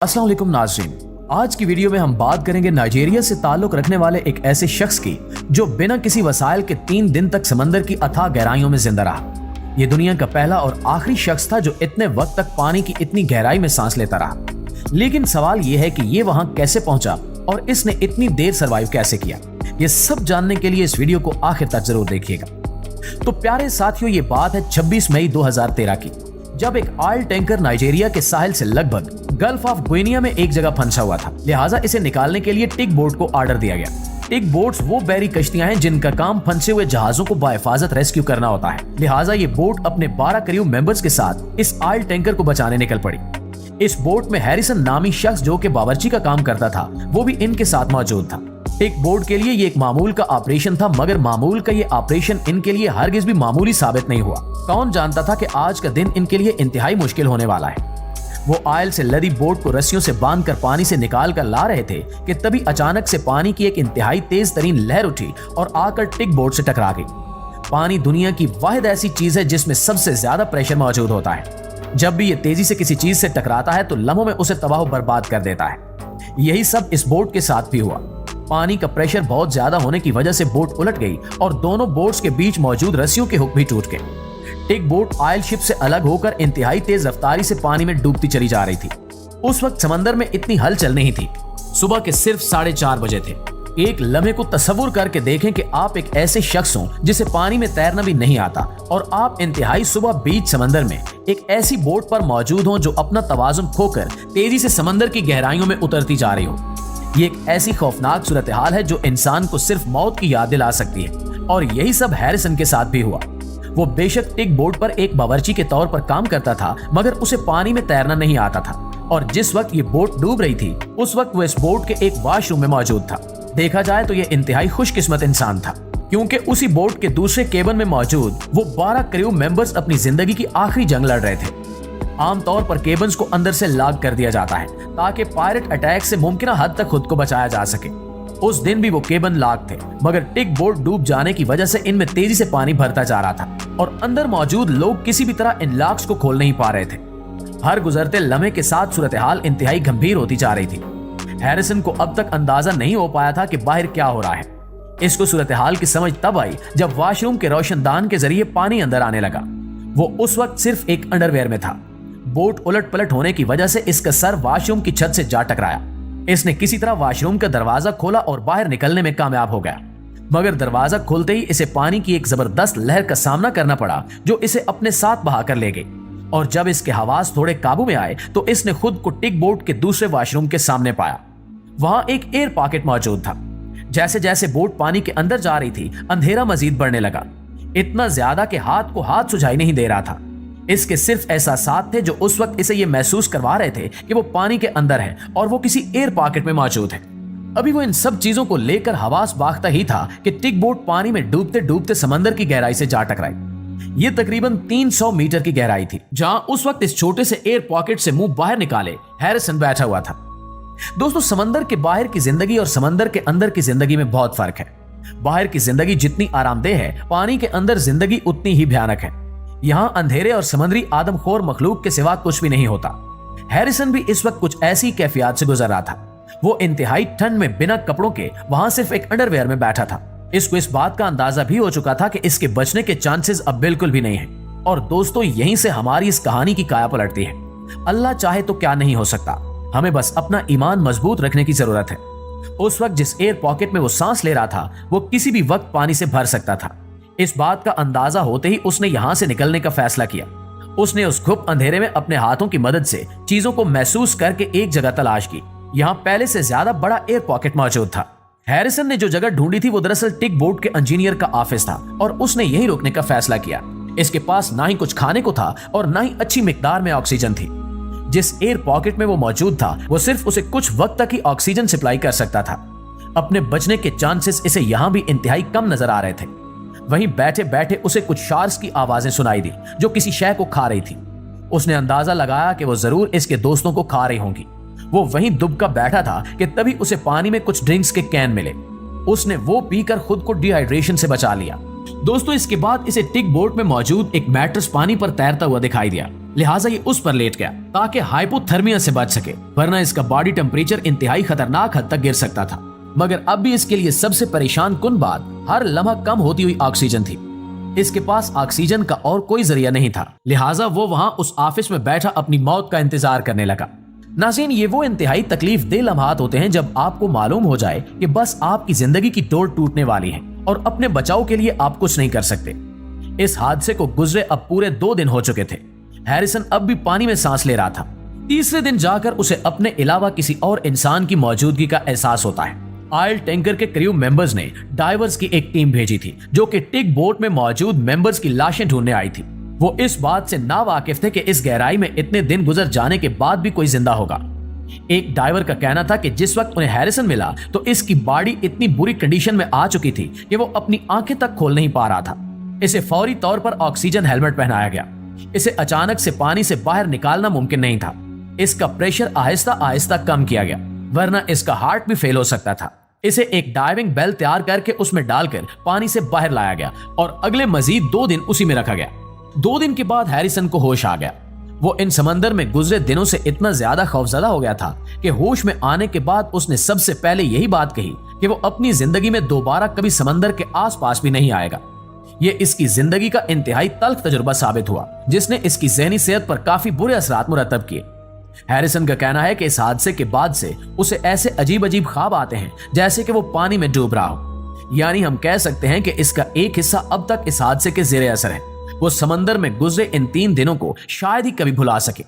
अस्सलाम वालेकुम नाज़रीन, आज की वीडियो में हम बात करेंगे नाइजीरिया से ताल्लुक रखने वाले एक ऐसे शख्स की जो बिना किसी वसाइल के 3 दिन तक समंदर की अथाह गहराइयों में जिंदा रहा। ये दुनिया का पहला और आखिरी शख्स था जो इतने वक्त तक पानी की इतनी गहराई में सांस लेता रहा। लेकिन सवाल ये है कि ये वहां कैसे पहुंचा और इसने इतनी देर सर्वाइव कैसे किया। ये सब जानने के लिए इस वीडियो को आखिर तक जरूर देखिएगा। तो प्यारे साथियों, ये बात है 26 मई 2013 की, जब एक ऑयल टैंकर नाइजीरिया के साहिल से लगभग गल्फ ऑफ गुइनिया में एक जगह फंसा हुआ था। लिहाजा इसे निकालने के लिए टिग बोट को ऑर्डर दिया गया। टिग बोट्स वो बहरी कश्तियां हैं जिनका काम फंसे हुए जहाजों को बाहिफाजत रेस्क्यू करना होता है। लिहाजा ये बोट अपने 12 क्रू मेंबर्स के साथ इस ऑयल टैंकर को बचाने निकल पड़ी। इस बोट में हैरिसन नामी शख्स जो कि बावर्ची का काम करता था, वो भी इनके साथ मौजूद था। टिग बोट के लिए ये एक मामूल का ऑपरेशन था, मगर मामूल का ये ऑपरेशन इनके लिए हरगिज भी मामूली साबित नहीं हुआ। कौन जानता था कि आज का दिन इनके लिए इंतहाई मुश्किल होने वाला है। वो ऑयल से लदी बोट को रस्सियों से बांधकर पानी से निकाल कर ला रहे थे कि तभी अचानक से पानी की एक इंतहाई तेज तरीन लहर उठी और आकर टिग बोट से टकरा गई। पानी दुनिया की वाहिद ऐसी चीज है जिसमें सबसे ज्यादा प्रेशर मौजूद होता है। जब भी ये तेजी से किसी चीज से टकराता है तो लम्हों में उसे तबाह बर्बाद कर देता है। यही सब इस बोट के साथ भी हुआ। पानी का प्रेशर बहुत ज्यादा होने की वजह से बोट उलट गई और दोनों बोट्स के बीच मौजूद रस्सियों के हुक भी टूट गए। टिग बोट ऑयल शिप से अलग होकर इंतहाई तेज रफ्तारी से पानी में डूबती चली जा रही थी। उस वक्त समंदर में इतनी हलचल नहीं थी। सुबह के सिर्फ 4:30 बजे थे। एक लम्हे को तस्वुर करके देखें कि आप एक ऐसे शख्स हो जिसे पानी में तैरना भी नहीं आता और आप इंतहाई सुबह बीच समंदर में एक ऐसी बोट पर मौजूद हो जो अपना तवाज़ुन खोकर तेजी से समंदर की गहराइयों में उतरती जा रही हो। ये एक ऐसी खौफनाक सूरत हाल है जो इंसान को सिर्फ मौत की याद दिला सकती है, और यही सब हैरिसन के साथ भी हुआ। वो बेशक टिग बोट पर एक बावर्ची के तौर पर काम करता था, मगर उसे पानी में तैरना नहीं आता था, और जिस वक्त ये बोट डूब रही थी उस वक्त वो इस बोट के एक वॉशरूम में मौजूद था। देखा जाए तो ये इंतहाई खुशकिस्मत इंसान था, क्योंकि उसी बोट के दूसरे केबिन में मौजूद वो 12 क्रू मेंबर्स अपनी जिंदगी की आखिरी जंग लड़ रहे थे। आमतौर पर केबिन्स को अंदर से लॉक कर दिया जाता है ताकि पायरेट अटैक से मुमकिन हद तक खुद को बचाया जा सके। उस दिन भी वो केबिन लॉक थे, मगर टिग बोट डूब जाने की वजह से इनमें तेजी से पानी भरता जा रहा था और अंदर मौजूद लोग किसी भी तरह इन लॉक्स को खोल नहीं पा रहे थे। हर गुजरते लम्हे के साथ सूरत हाल इंतहाई गंभीर होती जा रही थी। हैरिसन को अब तक अंदाजा नहीं हो पाया था कि बाहर क्या हो रहा है। इसको सूरत हाल की समझ तब आई जब वॉशरूम के रोशनदान के जरिए पानी अंदर आने लगा। वो उस वक्त सिर्फ एक अंडरवेयर में था। बोट उलट पलट होने की वजह से इसका सर वॉशरूम की छत से जा टकराया। इसने किसी तरह वॉशरूम का दरवाजा खोला और बाहर निकलने में कामयाब हो गया, मगर दरवाजा खोलते ही इसे पानी की एक जबरदस्त लहर का सामना करना पड़ा जो इसे अपने साथ बहा कर ले गई। और जब इसके हवास थोड़े काबू में आए तो इसने खुद को टिग बोट के दूसरे वॉशरूम के सामने पाया। वहां एक एयर पॉकेट मौजूद था। जैसे जैसे बोट पानी के अंदर जा रही थी, अंधेरा मजीद बढ़ने लगा, इतना ज्यादा कि हाथ को हाथ सुझाई नहीं दे रहा था। इसके सिर्फ एहसासात थे जो उस वक्त इसे ये महसूस करवा रहे थे कि वो पानी के अंदर है और वो किसी एयर पॉकेट में मौजूद है। अभी वो इन सब चीजों को लेकर हवास बाख्ता ही था कि टिग बोट पानी में डूबते डूबते समंदर की गहराई से जा टकराई। ये तकरीबन 300 मीटर की गहराई थी, जहां उस वक्त इस छोटे से एयर पॉकेट से मुंह बाहर निकाले हैरिसन बैठा हुआ था। दोस्तों, समंदर के बाहर की जिंदगी और समंदर के अंदर की जिंदगी में बहुत फर्क है। बाहर की जिंदगी जितनी आरामदेह है, पानी के अंदर जिंदगी उतनी ही भयानक है। यहाँ अंधेरे और समुद्री आदमखोर मखलूक के सिवा कुछ भी नहीं होता। हैरिसन भी इस वक्त कुछ ऐसी कैफियत से गुजर रहा था। वो इंतहाई ठंड में बिना कपड़ों के वहां सिर्फ एक अंडरवेयर में बैठा था। इसको इस बात का अंदाजा भी हो चुका था कि इसके बचने के चांसेस अब बिल्कुल भी नहीं है। और दोस्तों, यहीं से हमारी इस कहानी की काया पलटती है। अल्लाह चाहे तो क्या नहीं हो सकता, हमें बस अपना ईमान मजबूत रखने की जरूरत है। उस वक्त जिस एयर पॉकेट में वो सांस ले रहा था, वो किसी भी वक्त पानी से भर सकता था। इस बात का अंदाजा होते ही उसने यहां से निकलने का फैसला किया। उसने उस घुप अंधेरे में अपने हाथों की मदद से चीजों को महसूस करके एक जगह तलाश की। यहां पहले से ज्यादा बड़ा एयर पॉकेट मौजूद था। हैरिसन ने जो जगह ढूंढी थी वो दरअसल टिग बोट के इंजीनियर का ऑफिस था और उसने यही रुकने का फैसला किया। इसके पास ना ही कुछ खाने को था और ना ही अच्छी मिकदार में ऑक्सीजन थी। जिस एयर पॉकेट में वो मौजूद था वो सिर्फ उसे कुछ वक्त तक ही ऑक्सीजन सप्लाई कर सकता था। अपने बचने के चांसेस इसे यहां भी इंतहाई कम नजर आ रहे थे। वहीं बैठे बैठे उसे कुछ शार्क्स की आवाजें सुनाई दी जो किसी शय को खा रही थी। उसने अंदाजा लगाया कि वो जरूर इसके दोस्तों को खा रही होंगी। वो वहीं दुबका बैठा था कि तभी उसे पानी में कुछ ड्रिंक्स के कैन मिले। उसने वो पीकर खुद को डिहाइड्रेशन से बचा लिया। दोस्तों, इसके बाद इसे टिग बोट में मौजूद एक मैट्रेस पानी पर तैरता हुआ दिखाई दिया। लिहाजा ये उस पर लेट गया ताकि हाइपोथर्मिया से बच सके, वरना इसका बॉडी टेम्परेचर इंतहाई खतरनाक हद तक गिर सकता था। मगर अब भी इसके लिए सबसे परेशान कुन बात हर लम्हा कम होती हुई ऑक्सीजन थी। इसके पास ऑक्सीजन का और कोई जरिया नहीं था, लिहाजा वो वहां उस ऑफिस में बैठा अपनी मौत का इंतजार करने लगा। नाज़रीन, ये वो इंतहाई तकलीफ दे लम्हात होते हैं जब आपको मालूम हो जाए कि बस आपकी जिंदगी की डोर टूटने वाली है और अपने बचाव के लिए आप कुछ नहीं कर सकते। इस हादसे को गुजरे अब पूरे 2 दिन हो चुके थे। हैरिसन अब भी पानी में सांस ले रहा था। तीसरे दिन जाकर उसे अपने अलावा किसी और इंसान की मौजूदगी का एहसास होता है। ऑयल टैंकर के क्रू मेंबर्स ने डाइवर्स की एक टीम भेजी थी जो कि टिग बोट में मौजूद मेंबर्स की लाशें ढूंढने आई थी। वो इस बात से नावाकिफ थे कि इस गहराई में इतने दिन गुजर जाने के बाद भी कोई जिंदा होगा। एक डाइवर का कहना था कि जिस वक्त उन्हें हैरिसन मिला तो इसकी बॉडी इतनी बुरी कंडीशन में आ चुकी थी कि वो अपनी आंखें तक खोल नहीं पा रहा था। इसे फौरी तौर पर ऑक्सीजन हेलमेट पहनाया गया। इसे अचानक से पानी से बाहर निकालना मुमकिन नहीं था। इसका प्रेशर आहिस्ता आहिस्ता कम किया गया, वरना इसका हार्ट भी फेल हो सकता था। इसे एक डाइविंग बेल तैयार करके उसमें डालकर पानी से बाहर लाया गया और अगले मजीद 2 दिन उसी में रखा गया। 2 दिन के बाद हैरिसन को होश आ गया। वो इन समंदर में गुजरे दिनों से इतना ज्यादा खौफजदा हो गया था कि होश में आने के बाद उसने सबसे पहले यही बात कही कि वो अपनी जिंदगी में दोबारा कभी समंदर के आसपास भी नहीं आएगा। ये इसकी जिंदगी का इंतहाई तल्ख तजुर्बा साबित हुआ, जिसने इसकी ज़हनी सेहत पर काफी बुरे असरात मुरतब किए। हैरिसन का कहना है कि इस हादसे के बाद से उसे ऐसे अजीब अजीब ख्वाब आते हैं जैसे कि वो पानी में डूब रहा हो। यानी हम कह सकते हैं कि इसका एक हिस्सा अब तक इस हादसे के ज़ेरे असर है। वो समंदर में गुजरे इन 3 दिनों को शायद ही कभी भुला सके।